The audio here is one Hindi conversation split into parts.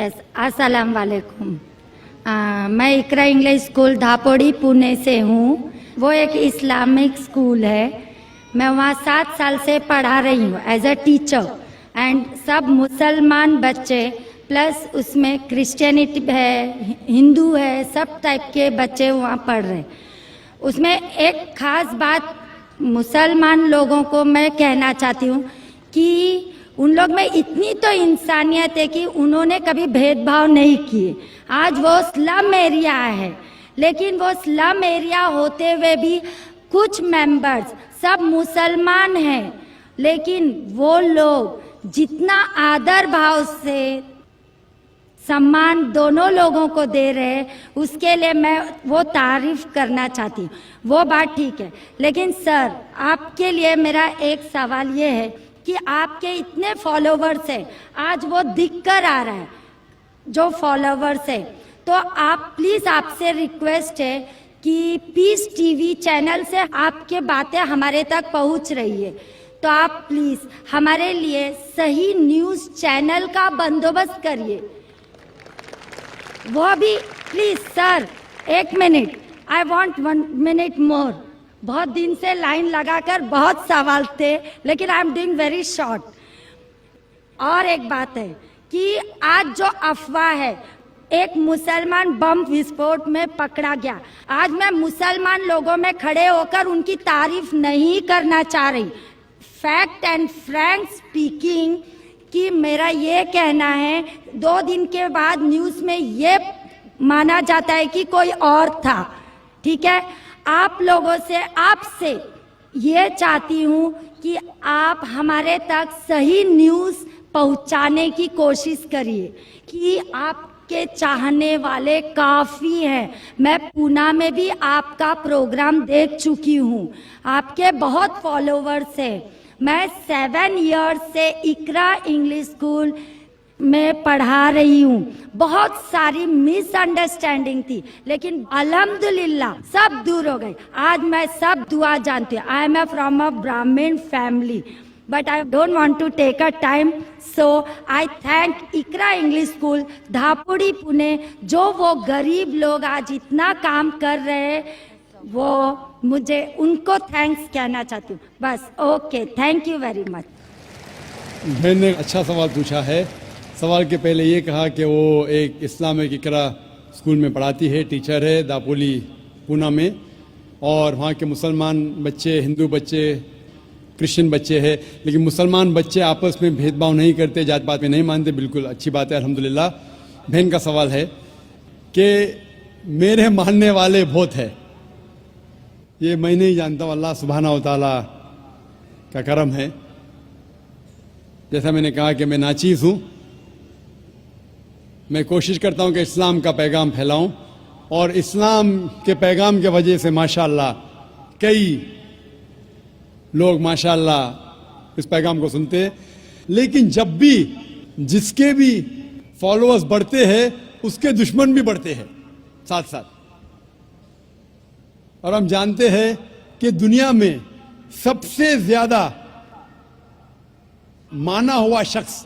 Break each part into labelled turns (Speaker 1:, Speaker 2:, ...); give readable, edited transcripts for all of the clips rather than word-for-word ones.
Speaker 1: यस, अस्सलाम वालेकुम। मैं इकरा इंग्लिश स्कूल धापोड़ी पुणे से हूँ। वो एक इस्लामिक स्कूल है। मैं वहाँ 7 साल से पढ़ा रही हूँ एज अ टीचर। एंड सब मुसलमान बच्चे प्लस उसमें क्रिश्चियनिटी है, हिंदू है, सब टाइप के बच्चे वहाँ पढ़ रहे हैं। उसमें एक खास बात मुसलमान लोगों को मैं कहना चाहती हूँ कि उन लोग में इतनी तो इंसानियत है कि उन्होंने कभी भेदभाव नहीं किए। आज वो स्लम एरिया है, लेकिन वो स्लम एरिया होते हुए भी कुछ मेंबर्स सब मुसलमान हैं, लेकिन वो लोग जितना आदर भाव से सम्मान दोनों लोगों को दे रहे हैं, उसके लिए मैं वो तारीफ करना चाहती हूँ। वो बात ठीक है, लेकिन सर आपके लिए मेरा एक सवाल ये है कि आपके इतने फॉलोवर्स हैं, आज वो दिख कर आ रहा है जो फॉलोवर्स है, तो आप प्लीज आपसे रिक्वेस्ट है कि पीस टीवी चैनल से आपके बातें हमारे तक पहुंच रही है, तो आप प्लीज हमारे लिए सही न्यूज चैनल का बंदोबस्त करिए। वो भी please sir, 1 minute, I want 1 minute मोर। बहुत दिन से लाइन लगाकर बहुत सवाल थे, लेकिन I am doing very short. और एक बात है कि आज जो अफवाह है, एक मुसलमान बम विस्फोट में पकड़ा गया। आज मैं मुसलमान लोगों में खड़े होकर उनकी तारीफ नहीं करना चाह रही। फैक्ट एंड फ्रैंक स्पीकिंग कि मेरा ये कहना है, 2 दिन के बाद न्यूज में ये माना जाता है कि कोई और था। ठीक है, आप लोगों से, आपसे ये चाहती हूँ कि आप हमारे तक सही न्यूज पहुंचाने की कोशिश करिए कि आपके चाहने वाले काफी हैं। मैं पूना में भी आपका प्रोग्राम देख चुकी हूँ, आपके बहुत फॉलोवर्स हैं। मैं 7 इयर्स से इकरा इंग्लिश स्कूल में पढ़ा रही हूँ। बहुत सारी मिसअंडरस्टैंडिंग थी, लेकिन अल्हम्दुलिल्लाह सब दूर हो गई। आज मैं सब दुआ जानती हूँ। I am from a Brahmin family, but I don't want to take a time, so I thank Iqra English school Dapodi Pune, जो वो गरीब लोग आज इतना काम कर रहे हैं, वो मुझे उनको थैंक्स कहना चाहती हूँ। बस, okay, thank you very much.
Speaker 2: मैंने अच्छा सवाल पूछा है। सवाल के पहले ये कहा कि वो एक इस्लामिक इकरा स्कूल में पढ़ाती है, टीचर है दापोली पूना में, और वहाँ के मुसलमान बच्चे, हिंदू बच्चे, क्रिश्चियन बच्चे हैं, लेकिन मुसलमान बच्चे आपस में भेदभाव नहीं करते, जात पात में नहीं मानते। बिल्कुल अच्छी बात है, अल्हम्दुलिल्लाह। बहन का सवाल है कि मेरे मानने वाले बहुत है, ये मैं नहीं जानता हूँ, अल्लाह सुब्हानहू व तआला का करम है। जैसा मैंने कहा कि मैं नाचीज़ हूँ, मैं कोशिश करता हूँ कि इस्लाम का पैगाम फैलाऊं, और इस्लाम के पैगाम के वजह से माशाअल्लाह कई लोग माशाअल्लाह इस पैगाम को सुनते हैं। लेकिन जब भी जिसके भी फॉलोअर्स बढ़ते हैं, उसके दुश्मन भी बढ़ते हैं साथ साथ। और हम जानते हैं कि दुनिया में सबसे ज्यादा माना हुआ शख्स,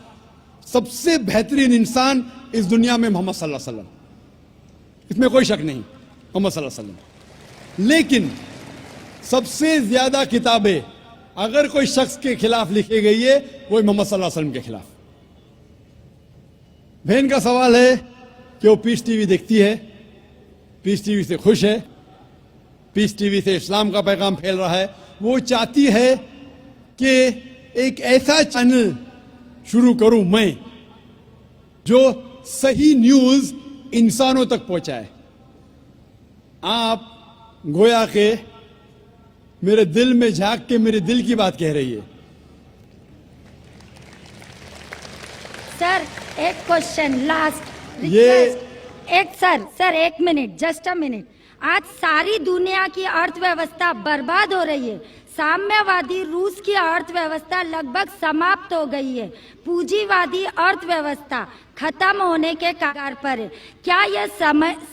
Speaker 2: सबसे बेहतरीन इंसान इस दुनिया में मोहम्मद सल्लल्लाहु अलैहि वसल्लम, इसमें कोई शक नहीं, मोहम्मद सल्लल्लाहु अलैहि वसल्लम। लेकिन सबसे ज्यादा किताबें अगर कोई शख्स के खिलाफ लिखी गई है, वो मोहम्मद सल्लल्लाहु अलैहि वसल्लम के खिलाफ। बहन का सवाल है कि वो पीस टीवी देखती है, पीस टीवी से खुश है, पीस टीवी से इस्लाम का पैगाम फैल रहा है। वो चाहती है कि एक ऐसा चैनल शुरू करूं मैं जो सही न्यूज इंसानों तक पहुंचाए। आप गोया के मेरे दिल में झांक के मेरे दिल की बात कह रही है।
Speaker 1: सर, एक क्वेश्चन लास्ट
Speaker 2: ये
Speaker 1: एक sir 1 minute, just a minute. आज सारी दुनिया की अर्थव्यवस्था बर्बाद हो रही है। साम्यवादी रूस की अर्थव्यवस्था लगभग समाप्त हो गई है। पूंजीवादी अर्थव्यवस्था खत्म होने के कगार पर है। क्या यह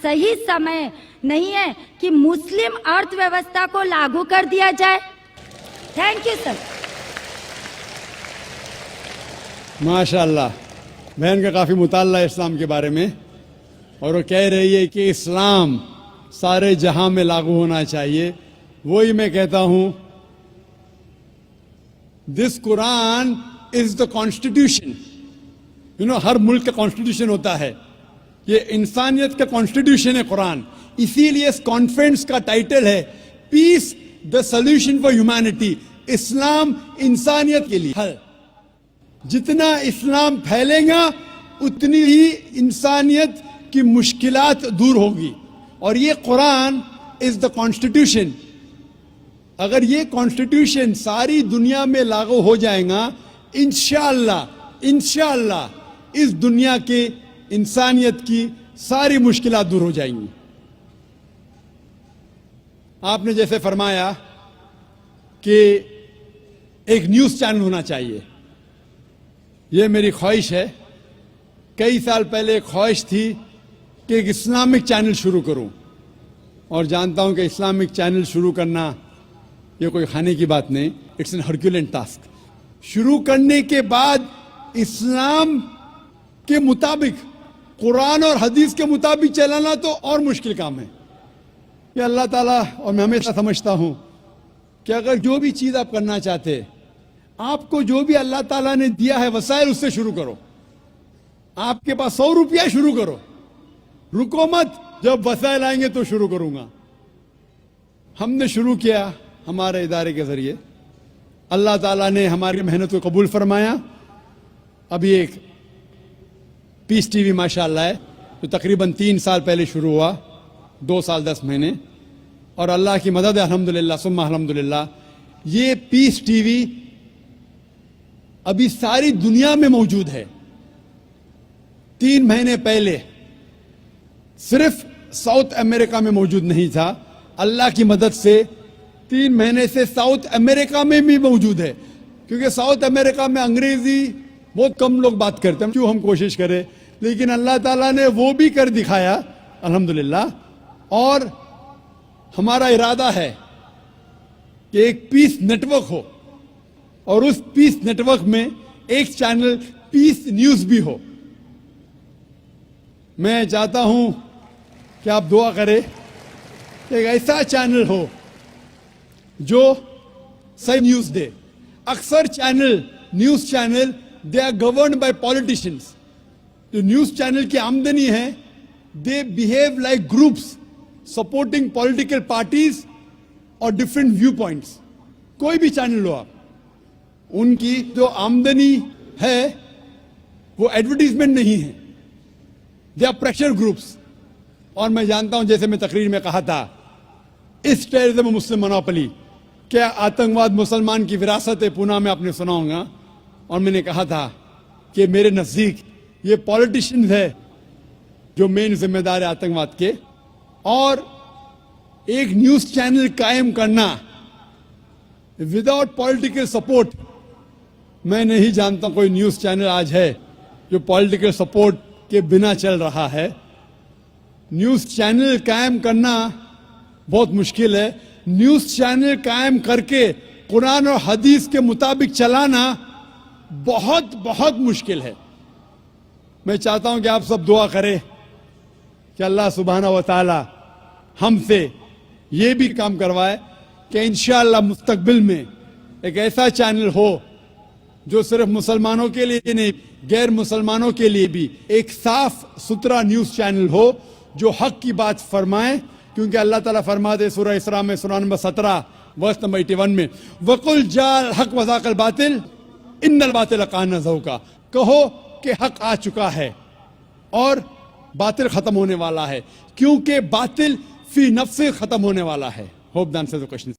Speaker 1: सही समय नहीं है कि मुस्लिम अर्थव्यवस्था को लागू कर दिया जाए? Thank you sir.
Speaker 2: माशाअल्लाह, बहन का काफ़ी मुताल्ला है इस्लाम के बारे में और वो कह रही है कि इस्लाम सारे जहां में लागू होना चाहिए। वही मैं कहता हूं, this Quran is the constitution. हर मुल्क का कॉन्स्टिट्यूशन होता है, ये इंसानियत का कॉन्स्टिट्यूशन है कुरान। इसीलिए इस कॉन्फ्रेंस का टाइटल है peace the solution for humanity. Islam इंसानियत के लिए हल। जितना इस्लाम फैलेगा उतनी ही इंसानियत की मुश्किलात दूर होगी। और ये कुरान इज द कॉन्स्टिट्यूशन। अगर ये कॉन्स्टिट्यूशन सारी दुनिया में लागू हो जाएगा, इंशाअल्लाह इस दुनिया के इंसानियत की सारी मुश्किलात दूर हो जाएंगी। आपने जैसे फरमाया कि एक न्यूज चैनल होना चाहिए, ये मेरी ख्वाहिश है। कई साल पहले एक ख्वाहिश थी कि एक इस्लामिक चैनल शुरू करूं, और जानता हूं कि इस्लामिक चैनल शुरू करना ये कोई खाने की बात नहीं, इट्स एन हरक्यूलेंट टास्क। शुरू करने के बाद इस्लाम के मुताबिक, कुरान और हदीस के मुताबिक चलाना तो और मुश्किल काम है। ये अल्लाह ताला, और मैं हमेशा समझता हूं कि अगर जो भी चीज आप करना चाहते, आपको जो भी अल्लाह ताला ने दिया है वसाइल, उससे शुरू करो। आपके पास 100 रुपया, शुरू करो, रुको मत, जब वसाइल आएंगे तो शुरू करूंगा। हमने शुरू किया हमारे इदारे के जरिए, अल्लाह ताला ने हमारी मेहनत को कबूल फरमाया। अभी एक पीस टीवी माशाअल्लाह है, जो तकरीबन 3 साल पहले शुरू हुआ, 2 साल 10 महीने, और अल्लाह की मदद है, अल्हम्दुलिल्लाह सुम्मा अल्हम्दुलिल्लाह। ये पीस टीवी अभी सारी दुनिया में मौजूद है। 3 महीने पहले सिर्फ साउथ अमेरिका में मौजूद नहीं था, अल्लाह की मदद से 3 महीने से साउथ अमेरिका में भी मौजूद है। क्योंकि साउथ अमेरिका में अंग्रेजी बहुत कम लोग बात करते हैं, क्यों हम कोशिश करें, लेकिन अल्लाह ताला ने वो भी कर दिखाया अल्हम्दुलिल्लाह। और हमारा इरादा है कि एक पीस नेटवर्क हो, और उस पीस नेटवर्क में एक चैनल पीस न्यूज भी हो। मैं चाहता हूं कि आप दुआ करें कि एक ऐसा चैनल हो जो सही न्यूज दे। अक्सर channel, news channel, they are governed by politicians. जो न्यूज चैनल की आमदनी है, they behave like groups supporting political parties और डिफरेंट व्यू पॉइंट्स। कोई भी चैनल लो आप, उनकी जो आमदनी है वो एडवर्टीजमेंट नहीं है, दे आर प्रेशर ग्रुप्स। और मैं जानता हूं, जैसे मैं तकरीर में कहा था, इस टेररिज्म मुस्लिम मोनोपोली, क्या आतंकवाद मुसलमान की विरासत है, पूना में आपने सुना होगा। और मैंने कहा था कि मेरे नजदीक ये पॉलिटिशियंस है जो मेन जिम्मेदार है आतंकवाद के। और एक न्यूज चैनल कायम करना विदाउट पॉलिटिकल सपोर्ट, मैं नहीं जानता कोई न्यूज चैनल आज है जो पॉलिटिकल सपोर्ट के बिना चल रहा है। न्यूज चैनल कायम करना बहुत मुश्किल है। न्यूज चैनल कायम करके कुरान और हदीस के मुताबिक चलाना बहुत बहुत मुश्किल है। मैं चाहता हूं कि आप सब दुआ करें कि अल्लाह सुब्हाना व तआला हमसे ये भी काम करवाए कि इंशाअल्लाह मुस्तकबिल में एक ऐसा चैनल हो जो सिर्फ मुसलमानों के लिए नहीं, गैर मुसलमानों के लिए भी एक साफ सुथरा न्यूज चैनल हो जो हक की बात फरमाए। क्योंकि अल्लाह ताला फरमाते सूरह इसरा में, सूरह नंबर 17 वर्स नंबर 81 में, वकुल जाल हक वज़ाकल बातिल इन्नल बातिल कान ज़हूका। कहो कि हक आ चुका है और बातिल खत्म होने वाला है, क्योंकि बातिल फी नफ्से खत्म होने वाला है। Hope the answer the question.